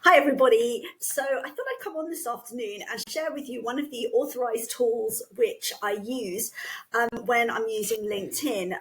Hi everybody. So I thought I'd come on this afternoon and share with you one of the authorized tools which I use when I'm using LinkedIn,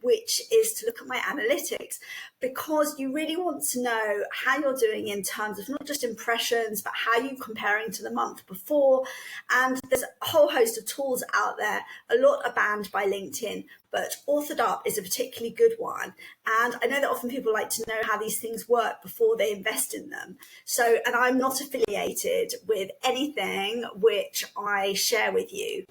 which is to look at my analytics, because you really want to know how you're doing in terms of not just impressions, but how you're comparing to the month before. And there's a whole host of tools out there. A lot are banned by LinkedIn, but Authored Up is a particularly good one. And I know that often people like to know how these things work before they invest in them. So, and I'm not affiliated with anything which I share with you.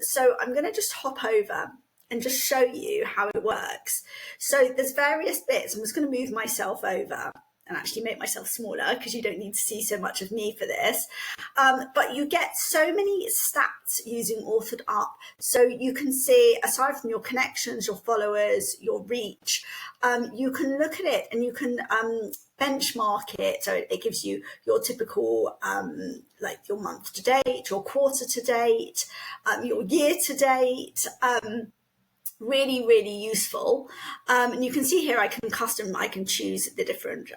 So I'm going to just hop over and just show you how it works. So there's various bits. I'm just going to move myself over and actually make myself smaller because you don't need to see so much of me for this. But you get so many stats using Authored Up. So you can see, aside from your connections, your followers, your reach, you can look at it and you can benchmark it. So it gives you your typical, like your month to date, your quarter to date, your year to date, really, really useful. And you can see here I can choose the different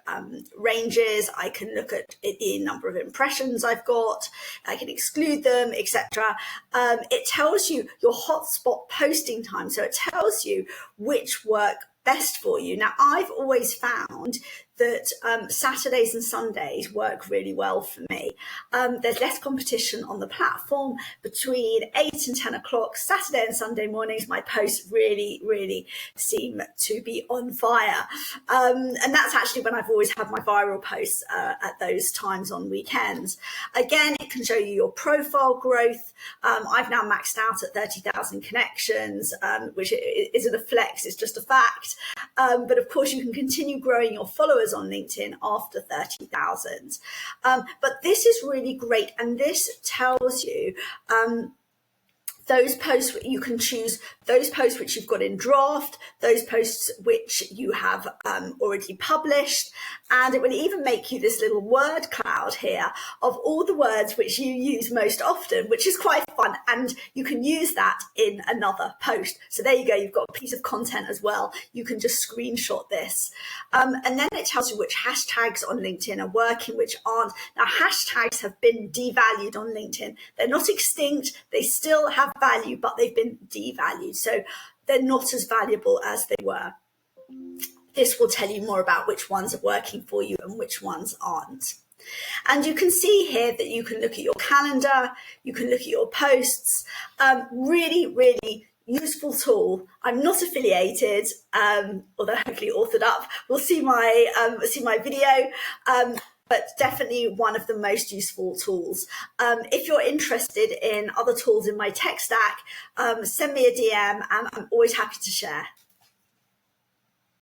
ranges. I can look at the number of impressions I've got. I can exclude them, etc. It tells you your hotspot posting time. So it tells you which work best for you. Now, I've always found that Saturdays and Sundays work really well for me. There's less competition on the platform. Between 8 and 10 o'clock, Saturday and Sunday mornings, my posts really, really seem to be on fire. And that's actually when I've always had my viral posts at those times on weekends. Again, it can show you your profile growth. I've now maxed out at 30,000 connections, which isn't a flex, it's just a fact. But of course, you can continue growing your followers on LinkedIn after 30,000. But this is really great. And this tells you those posts, you can choose those posts which you've got in draft, those posts which you have already published, and it will even make you this little word cloud here of all the words which you use most often, which is quite fun, and you can use that in another post. So there you go, you've got a piece of content as well. You can just screenshot this. And then it tells you which hashtags on LinkedIn are working, which aren't. Now, hashtags have been devalued on LinkedIn. They're not extinct, they still have value, but they've been devalued. So they're not as valuable as they were. This will tell you more about which ones are working for you and which ones aren't. And you can see here that you can look at your calendar, you can look at your posts. Really, really useful tool. I'm not affiliated, although hopefully Authored Up will see my video. But definitely one of the most useful tools. If you're interested in other tools in my tech stack, send me a DM and I'm always happy to share.